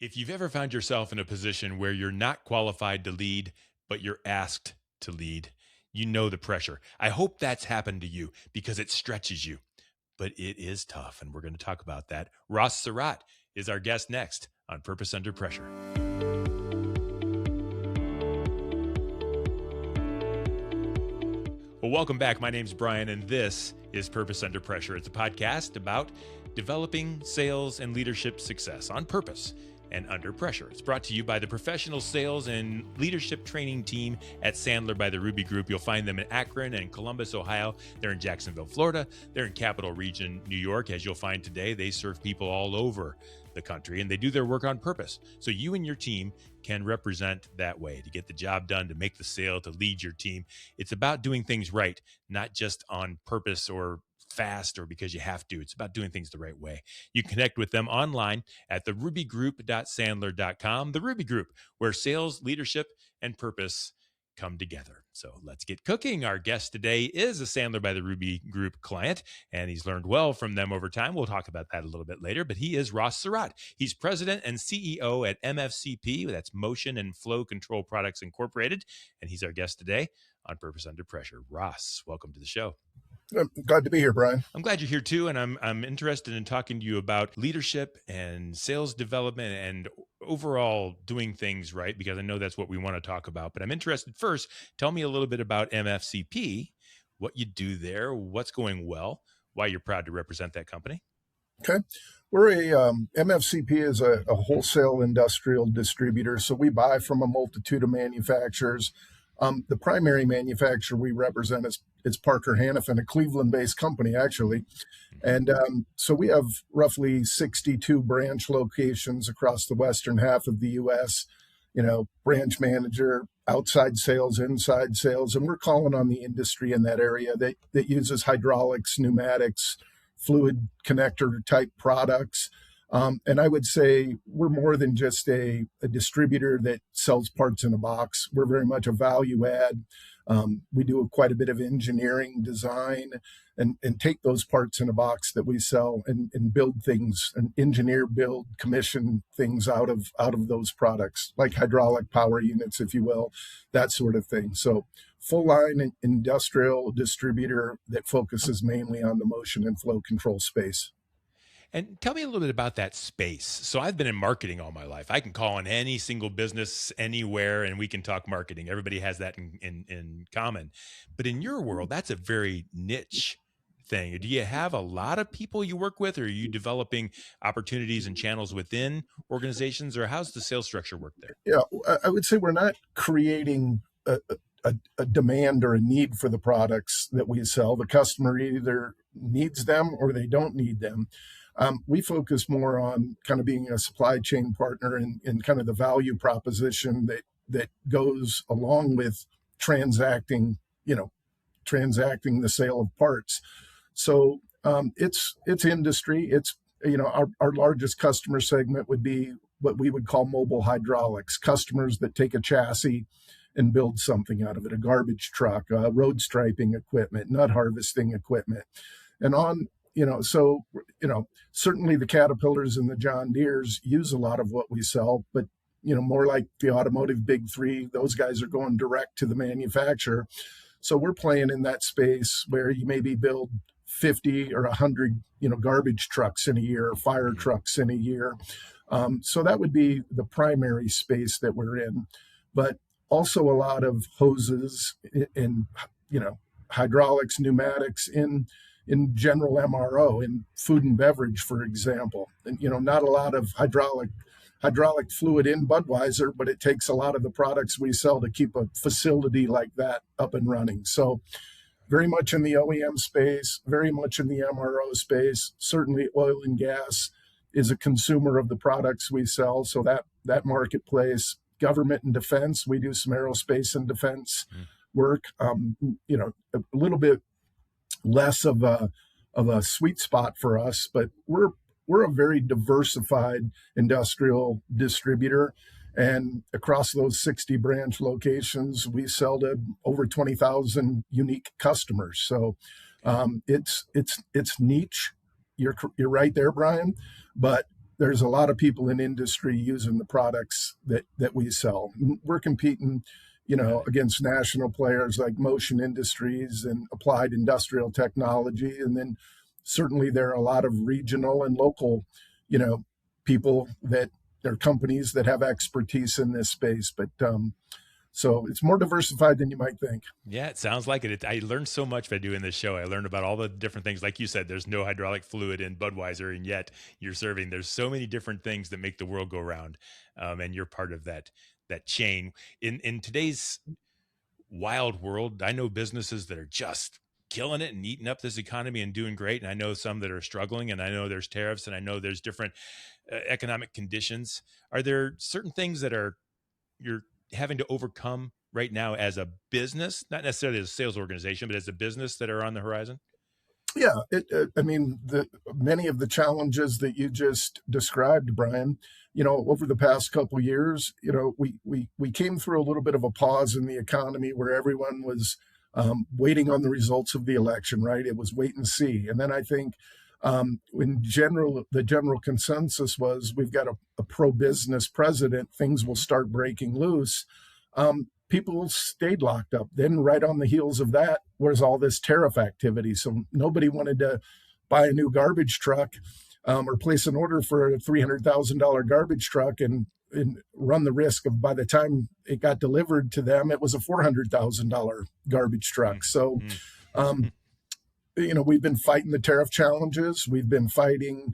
If you've ever found yourself in a position where you're not qualified to lead, but you're asked to lead, you know the pressure. I hope that's happened to you because it stretches you, but it is tough. And we're going to talk about that. Ross Surratt is our guest next on Purpose Under Pressure. Well, welcome back. My name's Brian, and this is Purpose Under Pressure. It's a podcast about developing sales and leadership success on purpose and under pressure. It's brought to you by the professional sales and leadership training team at Sandler by the Ruby Group. You'll find them in Akron and Columbus, Ohio. They're in Jacksonville, Florida. They're in Capital Region, New York. As you'll find today, they serve people all over the country, and they do their work on purpose. So you and your team can represent that way to get the job done, to make the sale, to lead your team. It's about doing things right, not just on purpose or fast or because you have to. It's about doing things the right way. You connect with them online at therubygroup.sandler.com. The Ruby Group, where sales, leadership, and purpose come together. So let's get cooking. Our guest today is a Sandler by the Ruby Group client, and he's learned well from them over time. We'll talk about that a little bit later, but he is Ross Surratt. He's president and CEO at MFCP, that's Motion and Flow Control Products Incorporated, and he's our guest today on Purpose Under Pressure. Ross, welcome to the show. I'm glad to be here, Brian. I'm glad you're here too, and I'm interested in talking to you about leadership and sales development and overall doing things right, because I know that's what we want to talk about. But I'm interested first. Tell me a little bit about MFCP, what you do there, what's going well, why you're proud to represent that company. Okay. We're MFCP is a wholesale industrial distributor. So we buy from a multitude of manufacturers. The primary manufacturer we represent is Parker Hannifin, a Cleveland-based company, actually. And so we have roughly 62 branch locations across the western half of the U.S., branch manager, outside sales, inside sales. And we're calling on the industry in that area that uses hydraulics, pneumatics, fluid connector type products. And I would say we're more than just a distributor that sells parts in a box. We're very much a value add. We do quite a bit of engineering, design, and take those parts in a box that we sell and build things, and engineer, build, commission things out of those products, like hydraulic power units, if you will, that sort of thing. So full line industrial distributor that focuses mainly on the motion and flow control space. And tell me a little bit about that space. So I've been in marketing all my life. I can call on any single business anywhere and we can talk marketing. Everybody has that in common. But in your world, that's a very niche thing. Do you have a lot of people you work with, or are you developing opportunities and channels within organizations, or how's the sales structure work there? Yeah, I would say we're not creating a demand or a need for the products that we sell. The customer either needs them or they don't need them. We focus more on kind of being a supply chain partner and kind of the value proposition that goes along with transacting the sale of parts. So it's industry. It's, our largest customer segment would be what we would call mobile hydraulics, customers that take a chassis and build something out of it, a garbage truck, road striping equipment, nut harvesting equipment, and on. Certainly the Caterpillars and the John Deeres use a lot of what we sell, but, more like the automotive big three, those guys are going direct to the manufacturer. So we're playing in that space where you maybe build 50 or 100, garbage trucks in a year, or fire trucks in a year. So that would be the primary space that we're in, but also a lot of hoses and, hydraulics, pneumatics in general MRO, in food and beverage, for example. And, not a lot of hydraulic fluid in Budweiser, but it takes a lot of the products we sell to keep a facility like that up and running. So very much in the OEM space, very much in the MRO space. Certainly oil and gas is a consumer of the products we sell. So that marketplace, government and defense, we do some aerospace and defense work, a little bit less of a sweet spot for us, but we're a very diversified industrial distributor, and across those 60 branch locations, we sell to over 20,000 unique customers. So it's niche. You're right there, Brian, but there's a lot of people in industry using the products that we sell. We're competing, Got it. against national players like Motion Industries and Applied Industrial Technology. And then certainly there are a lot of regional and local, you know, people that are companies that have expertise in this space. But so it's more diversified than you might think. Yeah, it sounds like it. I learned so much by doing this show. I learned about all the different things. Like you said, there's no hydraulic fluid in Budweiser, and yet you're serving. There's so many different things that make the world go round, and you're part of that chain. In today's wild world, I know businesses that are just killing it and eating up this economy and doing great, and I know some that are struggling. And I know there's tariffs, and I know there's different economic conditions. Are there certain things that are you're having to overcome right now as a business, not necessarily as a sales organization, but as a business that are on the horizon? Yeah, I mean, many of the challenges that you just described, Brian, over the past couple of years, we came through a little bit of a pause in the economy where everyone was waiting on the results of the election, right? It was wait and see. And then I think in general, the general consensus was we've got a pro-business president, things will start breaking loose. People stayed locked up. Then right on the heels of that was all this tariff activity. So nobody wanted to buy a new garbage truck or place an order for a $300,000 garbage truck and run the risk of by the time it got delivered to them, it was a $400,000 garbage truck. So, we've been fighting the tariff challenges. We've been fighting.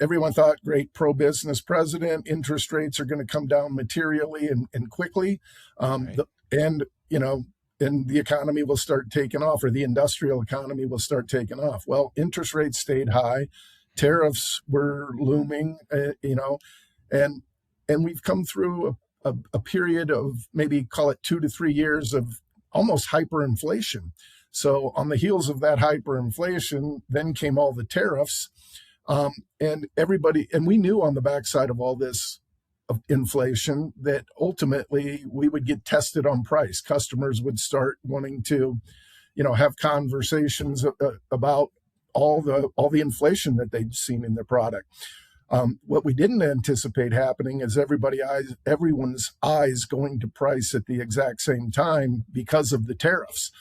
Everyone thought great pro-business president, interest rates are going to come down materially and quickly. Right. And the economy will start taking off, or the industrial economy will start taking off. Well, interest rates stayed high. Tariffs were looming, and we've come through a period of maybe call it 2 to 3 years of almost hyperinflation. So on the heels of that hyperinflation, then came all the tariffs. And we knew on the backside of all this of inflation that ultimately we would get tested on price. Customers would start wanting to, have conversations about all the inflation that they'd seen in their product. What we didn't anticipate happening is everyone's eyes going to price at the exact same time because of the tariffs.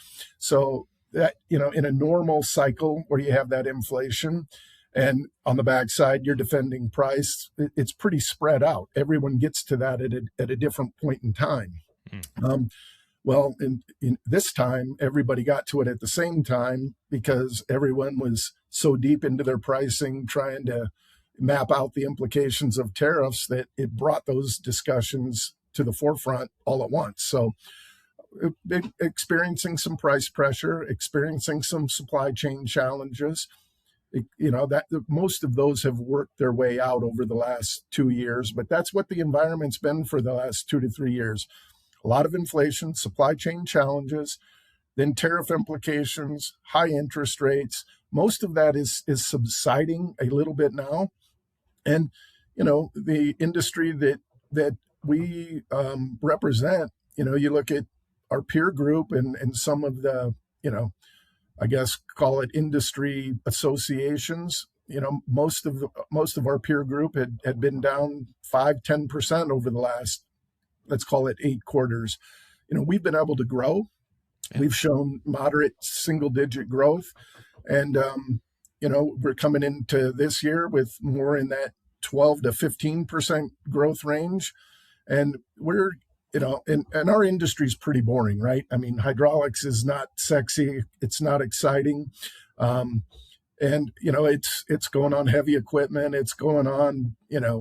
So that, in a normal cycle where you have that inflation, and on the backside, you're defending price. It's pretty spread out. Everyone gets to that at a different point in time. Well, in this time, everybody got to it at the same time because everyone was so deep into their pricing, trying to map out the implications of tariffs that it brought those discussions to the forefront all at once. So experiencing some price pressure, experiencing some supply chain challenges. That most of those have worked their way out over the last 2 years, but that's what the environment's been for the last 2 to 3 years. A lot of inflation, supply chain challenges, then tariff implications, high interest rates. Most of that is subsiding a little bit now. And, the industry that we represent, you look at our peer group and some of the, I guess call it industry associations. Most of our peer group had been down 5-10% over the last, let's call it 8 quarters. We've been able to grow. We've shown moderate single-digit growth, and we're coming into this year with more in that 12 to 15% growth range, and we're and our industry is pretty boring, right? I mean, hydraulics is not sexy. It's not exciting. And, it's going on heavy equipment. It's going on,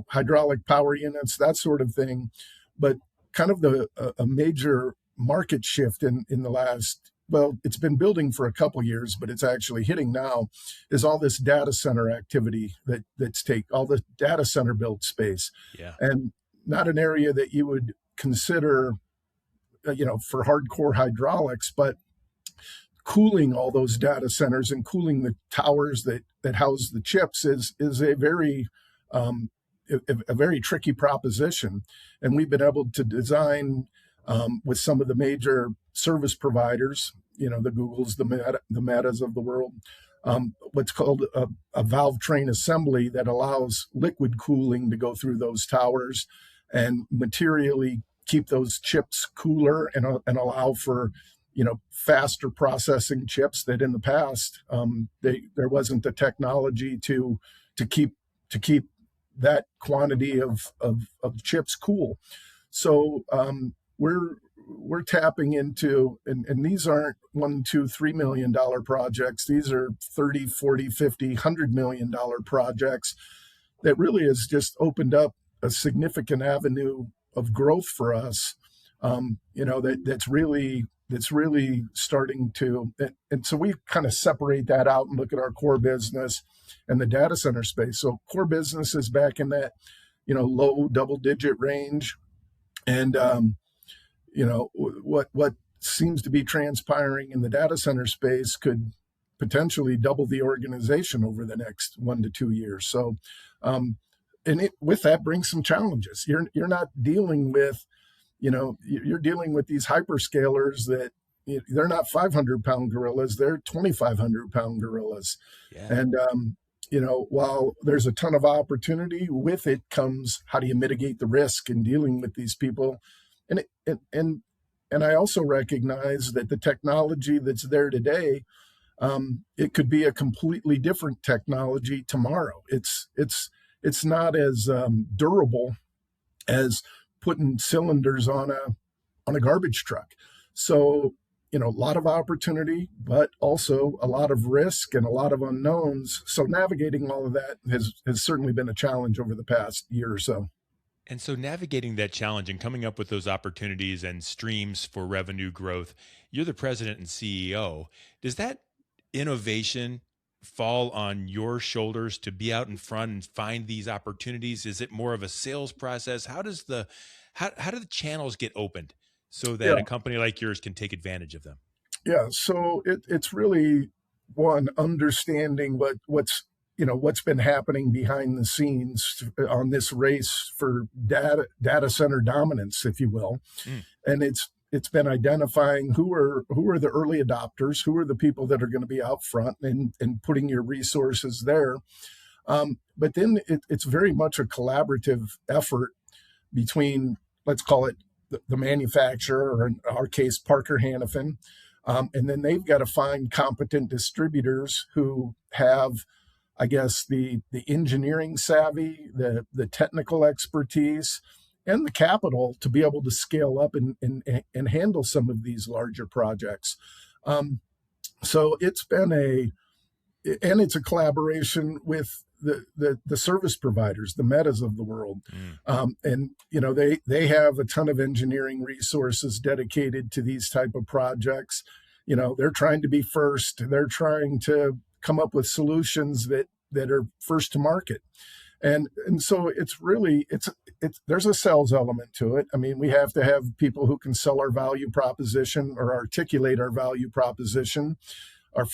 hydraulic power units, that sort of thing. But kind of a major market shift in the last, well, it's been building for a couple years, but it's actually hitting now, is all this data center activity that's all the data center build space. Yeah. And not an area that you would consider, for hardcore hydraulics, but cooling all those data centers and cooling the towers that house the chips is a very tricky proposition. And we've been able to design with some of the major service providers, the Googles, the Metas of the world, what's called a valve train assembly that allows liquid cooling to go through those towers and materially keep those chips cooler and allow for faster processing chips that in the past there wasn't the technology to keep that quantity of chips cool. So we're tapping into, and these aren't $1, $2, $3 million projects. These are 30, 40, 50, $100 million projects that really has just opened up a significant avenue of growth for us. That's really starting to, and so we kind of separate that out and look at our core business and the data center space. So core business is back in that, low double-digit range, and what seems to be transpiring in the data center space could potentially double the organization over the next 1 to 2 years. So, with that brings some challenges. You're not dealing with, you're dealing with these hyperscalers that they're not 500-pound gorillas, they're 2,500-pound gorillas. Yeah. And, while there's a ton of opportunity, with it comes how do you mitigate the risk in dealing with these people? And I also recognize that the technology that's there today, it could be a completely different technology tomorrow. It's not as durable as putting cylinders on a garbage truck. So, a lot of opportunity, but also a lot of risk and a lot of unknowns. So navigating all of that has certainly been a challenge over the past year or so. And so navigating that challenge and coming up with those opportunities and streams for revenue growth, you're the president and CEO. Does that innovation fall on your shoulders to be out in front and find these opportunities? Is it more of a sales process? How do the channels get opened so that a company like yours can take advantage of them? Yeah, so it's really one understanding what's been happening behind the scenes on this race for data center dominance, if you will. And it's been identifying who are the early adopters, who are the people that are going to be out front and putting your resources there. But then it's very much a collaborative effort between, let's call it the manufacturer, or in our case, Parker Hannifin. And then they've got to find competent distributors who have, I guess, the engineering savvy, the technical expertise, and the capital to be able to scale up and handle some of these larger projects. So it's a collaboration with the service providers, the Metas of the world. And, they have a ton of engineering resources dedicated to these type of projects. They're trying to be first. They're trying to come up with solutions that are first to market. And so there's a sales element to it. I mean, we have to have people who can sell our value proposition or articulate our value proposition, our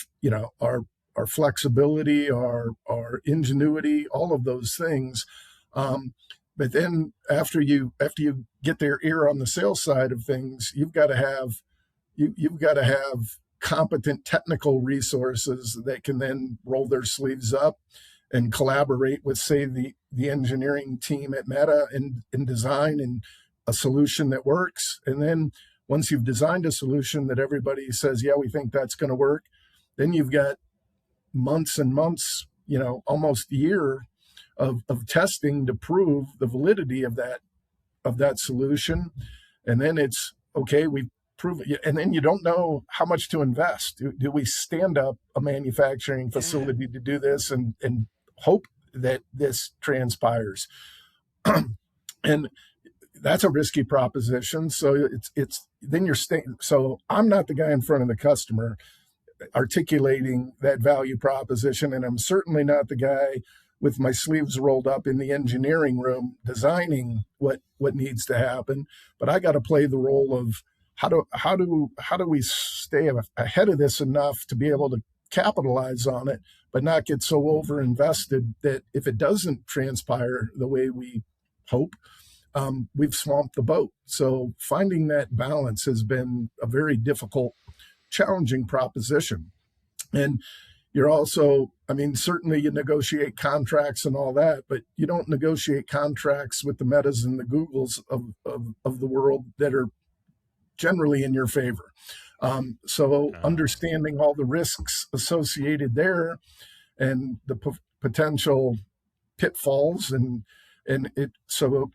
flexibility, our ingenuity, all of those things. But then after you get their ear on the sales side of things, you've got to have competent technical resources that can then roll their sleeves up and collaborate with, say, the engineering team at Meta and design a solution that works. And then once you've designed a solution that everybody says, yeah, we think that's going to work, then you've got months and months, almost a year of testing to prove the validity of that solution. And then it's okay, we prove it. And then you don't know how much to invest. Do we stand up a manufacturing facility to do this and hope that this transpires? And that's a risky proposition. So it's then you're staying. So I'm not the guy in front of the customer articulating that value proposition, and I'm certainly not the guy with my sleeves rolled up in the engineering room designing what needs to happen. But I got to play the role of how do we stay ahead of this enough to be able to capitalize on it, but not get so over invested that if it doesn't transpire the way we hope, we've swamped the boat. So finding that balance has been a very difficult, challenging proposition. And you're also, I mean, certainly you negotiate contracts and all that, but you don't negotiate contracts with the Metas and the Googles of the world that are generally in your favor. So Oh, understanding all the risks associated there and the potential pitfalls and it so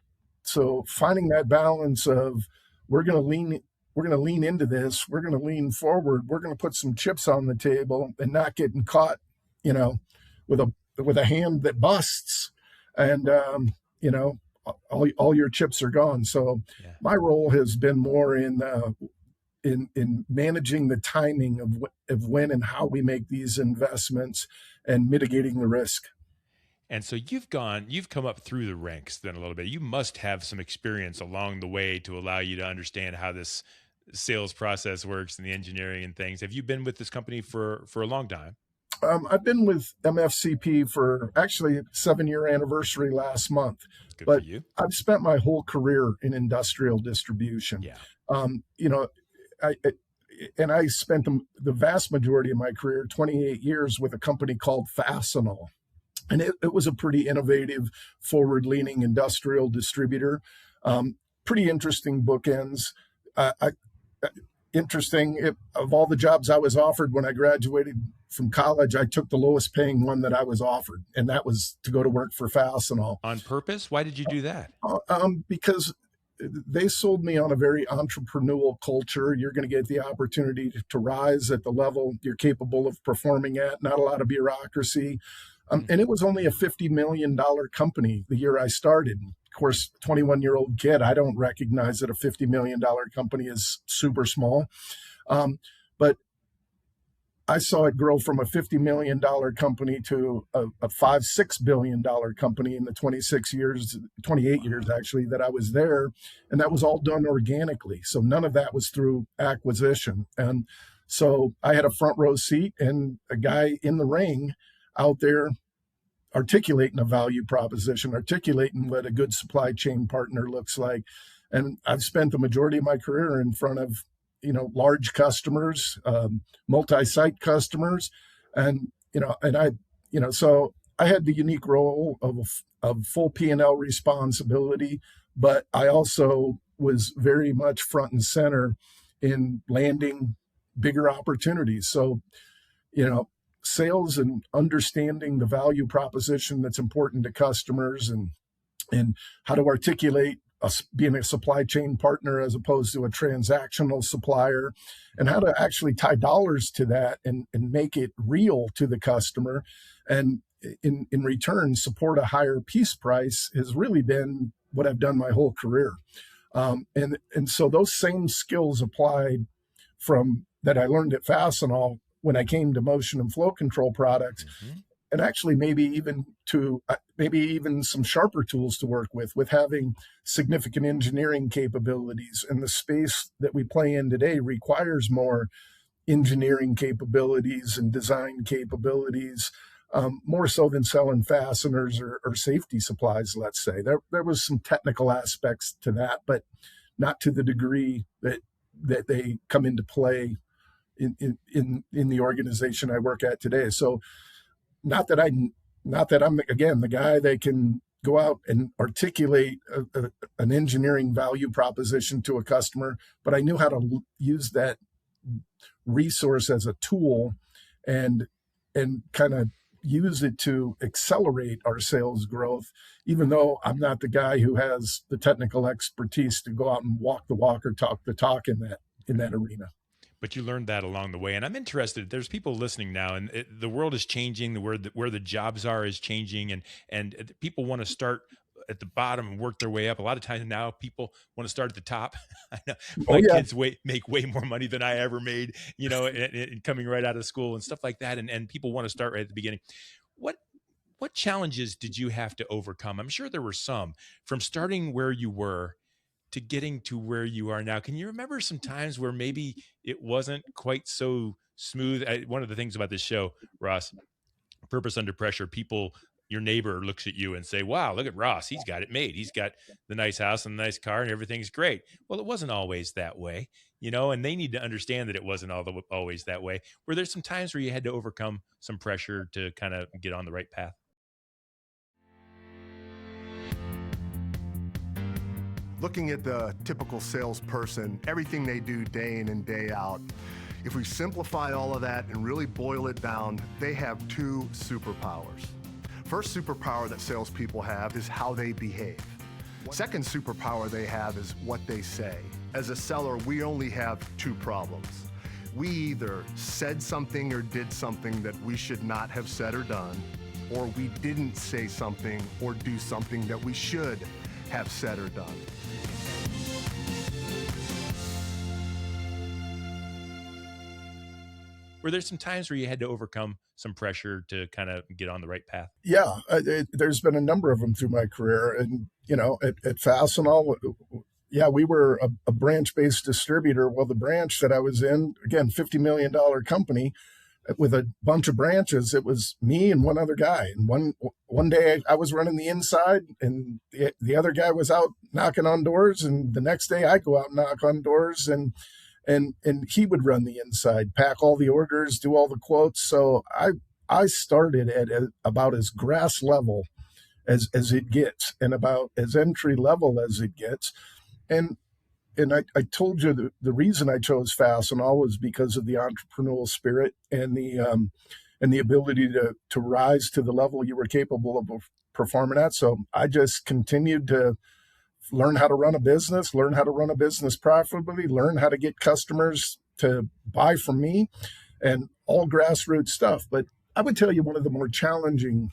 finding that balance of we're going to lean we're going to lean into this, we're going to lean forward, we're going to put some chips on the table and not getting caught, you know, with a hand that busts, and you know, all your chips are gone. So yeah. my role has been more in managing the timing of when and how we make these investments and mitigating the risk. And so you've come up through the ranks then a little bit. You must have some experience along the way to allow you to understand how this sales process works and the engineering and things. Have you been with this company for a long time? I've been with MFCP for actually 7-year anniversary last month, Good for but you. I've spent my whole career in industrial distribution. Yeah. You know, and I spent the vast majority of my career, 28 years, with a company called Fastenal. And it was a pretty innovative, forward-leaning industrial distributor. Pretty interesting bookends. I interesting. Of all the jobs I was offered when I graduated from college, I took the lowest paying one that I was offered, and that was to go to work for Fastenal. On purpose? Why did you do that? Because they sold me on a very entrepreneurial culture. You're going to get the opportunity to rise at the level you're capable of performing at, not a lot of bureaucracy. Mm. And it was only a $50 million company the year I started. Of course, 21-year-old kid, I don't recognize that a $50 million company is super small. But I saw it grow from a $50 million company to a $5-6 billion company in the 26 years, 28 years Wow. actually, that I was there. And that was all done organically. So none of that was through acquisition. And so I had a front row seat and a guy in the ring out there articulating a value proposition, articulating what a good supply chain partner looks like. And I've spent the majority of my career in front of, large customers, multi-site customers, and so I had the unique role of full P&L responsibility, but I also was very much front and center in landing bigger opportunities. So you know, sales and understanding the value proposition that's important to customers and how to articulate us being a supply chain partner as opposed to a transactional supplier, and how to actually tie dollars to that and make it real to the customer, and in return support a higher piece price has really been what I've done my whole career. And so those same skills applied from that I learned at Fastenal when I came to motion and flow control products, Hmm. and actually maybe even some sharper tools to work with having significant engineering capabilities. And the space that we play in today requires more engineering capabilities and design capabilities, more so than selling fasteners or safety supplies. Let's say there was some technical aspects to that, but not to the degree that they come into play in the organization I work at today. So not that I not that I'm again the guy that can go out and articulate an engineering value proposition to a customer, but I knew how to use that resource as a tool and kind of use it to accelerate our sales growth, even though I'm not the guy who has the technical expertise to go out and walk the walk or talk the talk in that arena. But you learned that along the way, and I'm interested. There's people listening now, and the world is changing. Where the jobs are is changing, and people want to start at the bottom and work their way up. A lot of times now, people want to start at the top. I know Oh my yeah. kids make way more money than I ever made, and coming right out of school and stuff like that. And people want to start right at the beginning. What what challenges did you have to overcome? I'm sure there were some from starting where you were to getting to where you are now. Can you remember some times where maybe it wasn't quite so smooth? One of the things about this show, Ross, Purpose Under Pressure, people your neighbor looks at you and say, wow, look at Ross. He's got it made. He's got the nice house and the nice car and everything's great. Well, it wasn't always that way, and they need to understand that it wasn't always that way. Were there some times where you had to overcome some pressure to kind of get on the right path? Looking at the typical salesperson, everything they do day in and day out, if we simplify all of that and really boil it down, they have two superpowers. First superpower that salespeople have is how they behave. Second superpower they have is what they say. As a seller, we only have two problems. We either said something or did something that we should not have said or done, or we didn't say something or do something that we should have said or done. Were there some times where you had to overcome some pressure to kind of get on the right path? Yeah, there's been a number of them through my career. And, at Fastenal, yeah, we were a branch-based distributor. Well, the branch that I was in, again, $50 million company with a bunch of branches, it was me and one other guy. And one day I was running the inside and the other guy was out knocking on doors. And the next day I go out and knock on doors and he would run the inside, pack all the orders, do all the quotes. So I started at about as grass level as it gets and about as entry level as it gets. And I told you the reason I chose Fastenal was because of the entrepreneurial spirit and the ability to rise to the level you were capable of performing at. So I just continued to learn how to run a business profitably, learn how to get customers to buy from me, and all grassroots stuff. But I would tell you one of the more challenging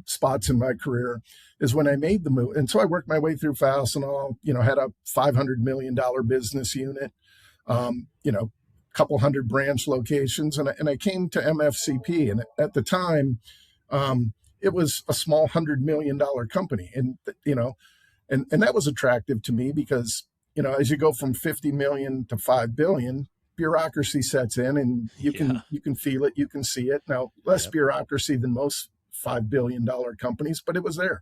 spots in my career is when I made the move. And so I worked my way through Fastenal, had a $500 million business unit, couple hundred branch locations. And I came to MFCP. And at the time, it was a small $100 million company. And, and that was attractive to me because, as you go from 50 million to 5 billion, bureaucracy sets in and you can feel it, you can see it. Now, less bureaucracy than most $5 billion companies, but it was there.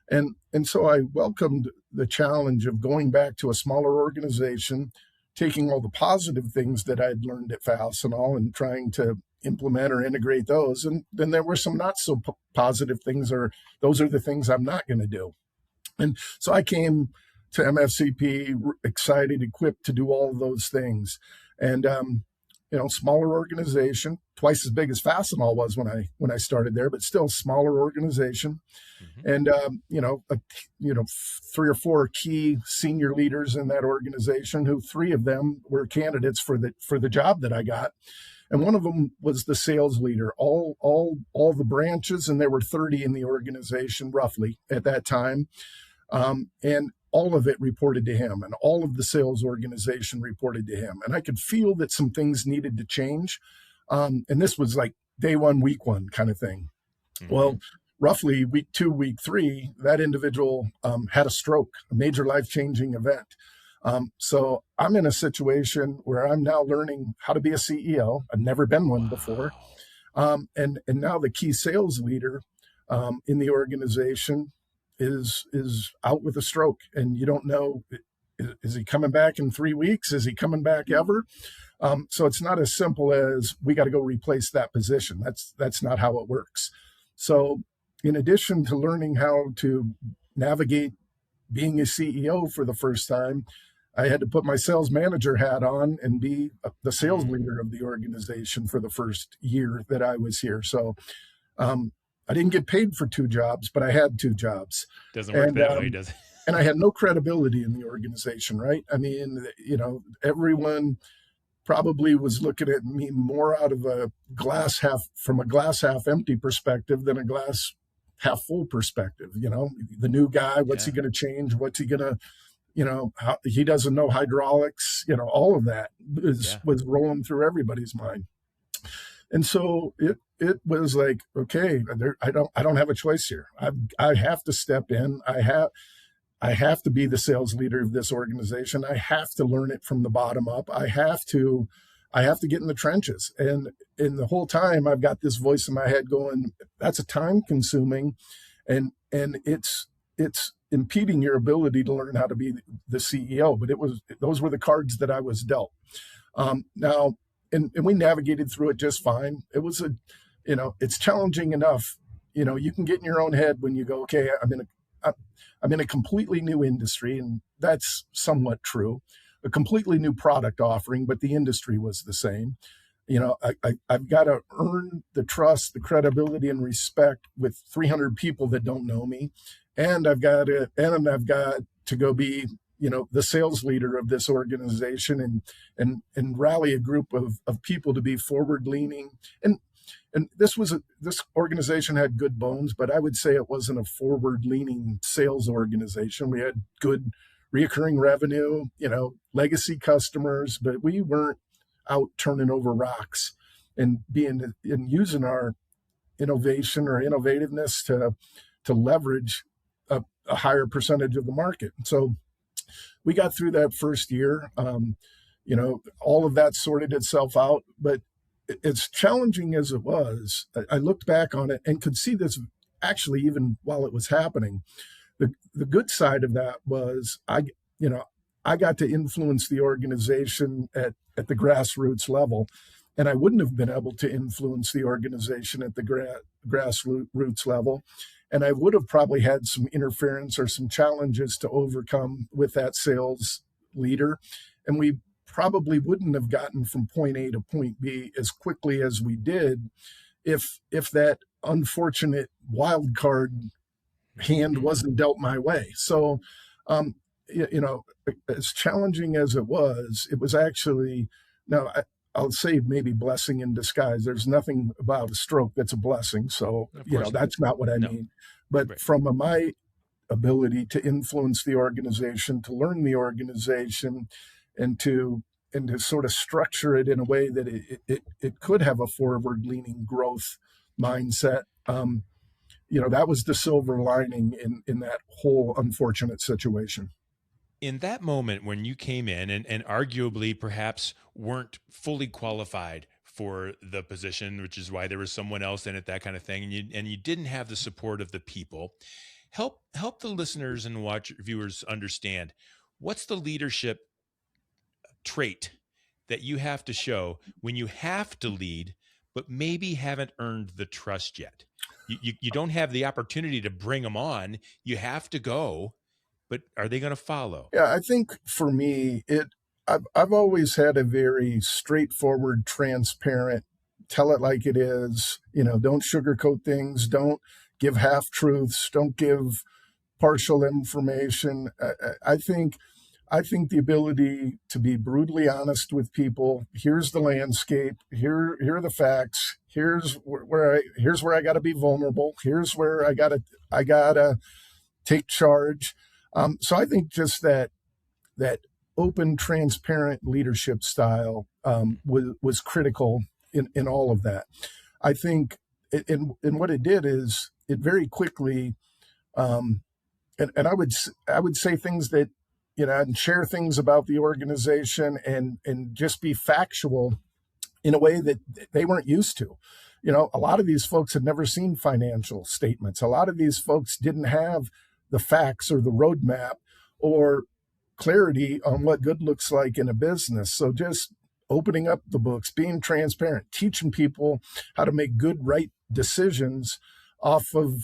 And so I welcomed the challenge of going back to a smaller organization, taking all the positive things that I'd learned at Fastenal and trying to implement or integrate those. And then there were some not so positive things, or those are the things I'm not going to do. And so I came to MFCP excited, equipped to do all of those things. And, smaller organization, twice as big as Fastenal was when I started there, but still smaller organization. Mm-hmm. And, 3 or 4 key senior leaders in that organization, who 3 of them were candidates for the job that I got. And one of them was the sales leader, all the branches, and there were 30 in the organization roughly at that time. And all of it reported to him, and all of the sales organization reported to him. And I could feel that some things needed to change. And this was like day 1, week 1 kind of thing. Mm-hmm. Well, roughly week 2, week 3, that individual had a stroke, a major life-changing event. So I'm in a situation where I'm now learning how to be a CEO. I've never been one before. And now the key sales leader in the organization is out with a stroke, and you don't know, is he coming back in 3 weeks? Is he coming back ever? So it's not as simple as we got to go replace that position. That's not how it works. So in addition to learning how to navigate being a CEO for the first time, I had to put my sales manager hat on and be the sales leader of the organization for the first year that I was here. So I didn't get paid for 2 jobs, but I had 2 jobs. Doesn't work that way, does it? And I had no credibility in the organization, right? I mean, everyone probably was looking at me more out of from a glass half empty perspective than a glass half full perspective. The new guy, what's he going to change? What's he going to, how, he doesn't know hydraulics, all of that was rolling through everybody's mind. And so it was like, okay, I don't have a choice here. I have to step in. I have to be the sales leader of this organization. I have to learn it from the bottom up. I have to I have to get in the trenches. And in the whole time I've got this voice in my head going, that's a time consuming, and it's impeding your ability to learn how to be the CEO. But those were the cards that I was dealt. Now, and we navigated through it just fine. It was it's challenging enough. You can get in your own head when you go, okay, I'm in a completely new industry, and that's somewhat true. A completely new product offering, but the industry was the same. I've got to earn the trust, the credibility, and respect with 300 people that don't know me, and I've got to go be the sales leader of this organization and rally a group of people to be forward leaning. And this organization had good bones, but I would say it wasn't a forward leaning sales organization. We had good reoccurring revenue, legacy customers, but we weren't out turning over rocks and using our innovation or innovativeness to leverage a higher percentage of the market. So we got through that first year. All of that sorted itself out, but as challenging as it was, I looked back on it and could see this actually even while it was happening. The good side of that was I got to influence the organization at the grassroots level, and I wouldn't have been able to influence the organization at the grassroots level. And I would have probably had some interference or some challenges to overcome with that sales leader. And we probably wouldn't have gotten from point A to point B as quickly as we did if that unfortunate wild card hand wasn't dealt my way. So, as challenging as it was actually, I'll say maybe blessing in disguise. There's nothing about a stroke that's a blessing. So, that's not what I mean. But right. From my ability to influence the organization, to learn the organization, and to sort of structure it in a way that it could have a forward-leaning growth mindset, that was the silver lining in that whole unfortunate situation. In that moment when you came in and arguably perhaps weren't fully qualified for the position, which is why there was someone else in it, that kind of thing, and you didn't have the support of the people, help the listeners and viewers understand, what's the leadership trait that you have to show when you have to lead, but maybe haven't earned the trust yet? You don't have the opportunity to bring them on. You have to go, but are they going to follow? Yeah, I think for me, I've always had a very straightforward, transparent, tell it like it is. Don't sugarcoat things. Don't give half truths. Don't give partial information. I think the ability to be brutally honest with people. Here's the landscape. Here are the facts. Here's where I got to be vulnerable. Here's where I gotta take charge. So I think just that open, transparent leadership style was critical in all of that. I think, and what it did is it very quickly, and I would say things that, and share things about the organization and just be factual in a way that they weren't used to. A lot of these folks had never seen financial statements. A lot of these folks didn't have the facts or the roadmap or clarity on what good looks like in a business. So just opening up the books, being transparent, teaching people how to make good, right decisions off of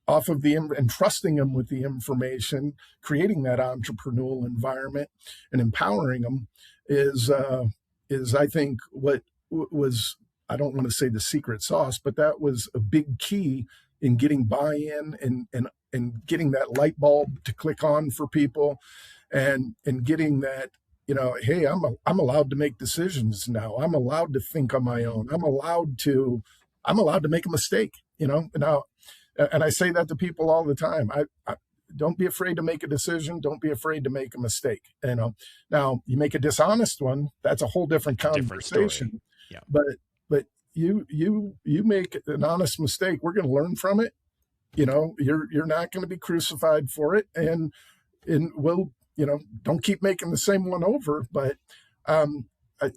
and trusting them with the information, creating that entrepreneurial environment and empowering them is I think what was, I don't want to say the secret sauce, but that was a big key in getting buy-in and getting that light bulb to click on for people and getting that, hey, I'm allowed to make decisions now. I'm allowed to think on my own. I'm allowed to make a mistake, now. And I say that to people all the time. I don't be afraid to make a decision. Don't be afraid to make a mistake. Now you make a dishonest one, that's a whole different conversation. Yeah. But you make an honest mistake. We're going to learn from it. You're not going to be crucified for it. And we'll, don't keep making the same one over. But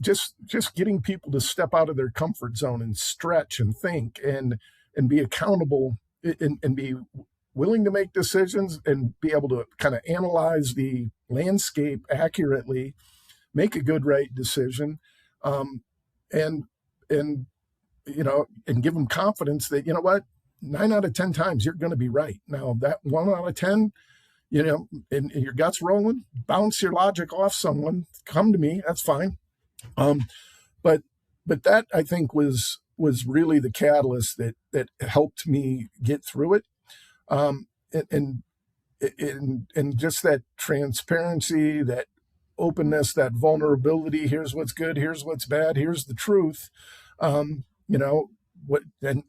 just getting people to step out of their comfort zone and stretch and think and be accountable and be willing to make decisions and be able to kind of analyze the landscape accurately, make a good right decision, and and and give them confidence that, you know what, 9 out of 10 times you're going to be right. Now that 1 out of 10, and your gut's rolling, bounce your logic off someone, come to me, that's fine. But that, I think, was really the catalyst that helped me get through it. And just that transparency, that openness, that vulnerability. Here's what's good. Here's what's bad. Here's the truth. What and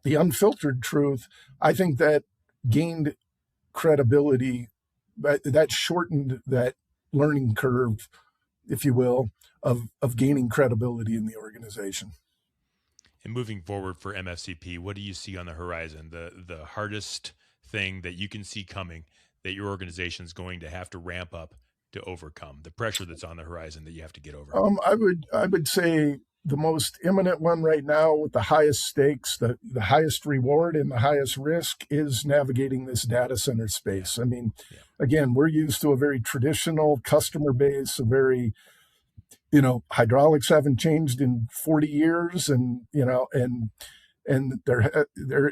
the unfiltered truth. I think that gained credibility. That shortened that learning curve, if you will, of gaining credibility in the organization. And moving forward for MFCP, what do you see on the horizon? The hardest thing that you can see coming that your organization is going to have to ramp up to overcome, the pressure that's on the horizon that you have to get over? I would say the most imminent one right now, with the highest stakes, the highest reward and the highest risk, is navigating this data center space. I mean, again, we're used to a very traditional customer base, a very, hydraulics haven't changed in 40 years, and there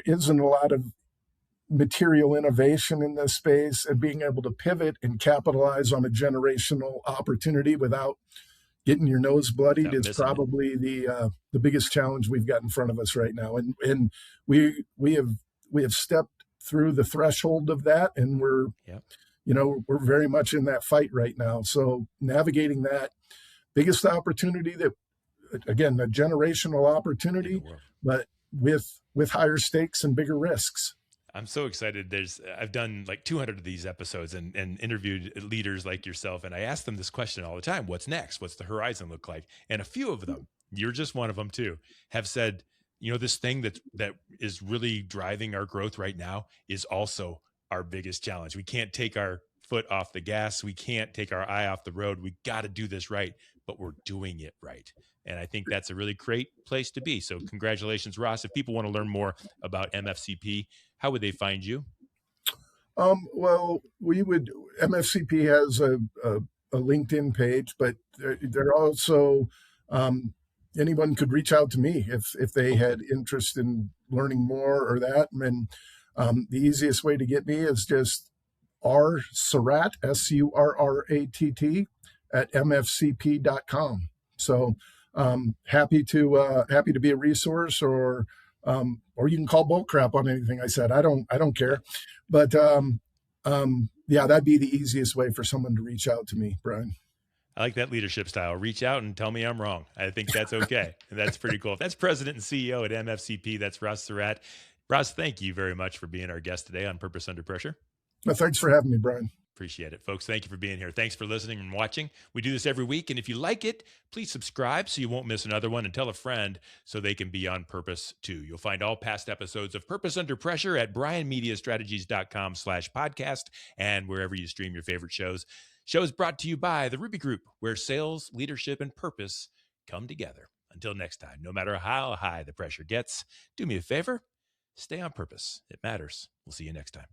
isn't a lot of material innovation in this space, and being able to pivot and capitalize on a generational opportunity without getting your nose bloodied is probably the biggest challenge we've got in front of us right now. And we have stepped through the threshold of that, and we're very much in that fight right now. So navigating that biggest opportunity, that, again, a generational opportunity, but with higher stakes and bigger risks. I'm so excited. I've done like 200 of these episodes and interviewed leaders like yourself. And I ask them this question all the time: what's next? What's the horizon look like? And a few of them, you're just one of them too, have said, this thing that is really driving our growth right now is also our biggest challenge. We can't take our foot off the gas. We can't take our eye off the road. We got to do this right, but we're doing it right. And I think that's a really great place to be. So congratulations, Ross. If people want to learn more about MFCP, how would they find you? Well, MFCP has a LinkedIn page, but they're also, anyone could reach out to me if they had interest in learning more or that. And the easiest way to get me is just R Surratt, SURRATT, at mfcp.com. So happy to be a resource, or you can call bull crap on anything I said. I don't care. But that'd be the easiest way for someone to reach out to me, Brian. I like that leadership style. Reach out and tell me I'm wrong. I think that's okay. And that's pretty cool. That's President and CEO at MFCP. That's Ross Surratt. Ross, thank you very much for being our guest today on Purpose Under Pressure. Well, thanks for having me, Brian. Appreciate it, folks. Thank you for being here. Thanks for listening and watching. We do this every week, and if you like it, please subscribe so you won't miss another one, and tell a friend so they can be on purpose too. You'll find all past episodes of Purpose Under Pressure at brianmediastrategies.com/podcast and wherever you stream your favorite shows. Shows brought to you by the Ruby Group, where sales, leadership, and purpose come together. Until next time, no matter how high the pressure gets, do me a favor, stay on purpose. It matters. We'll see you next time.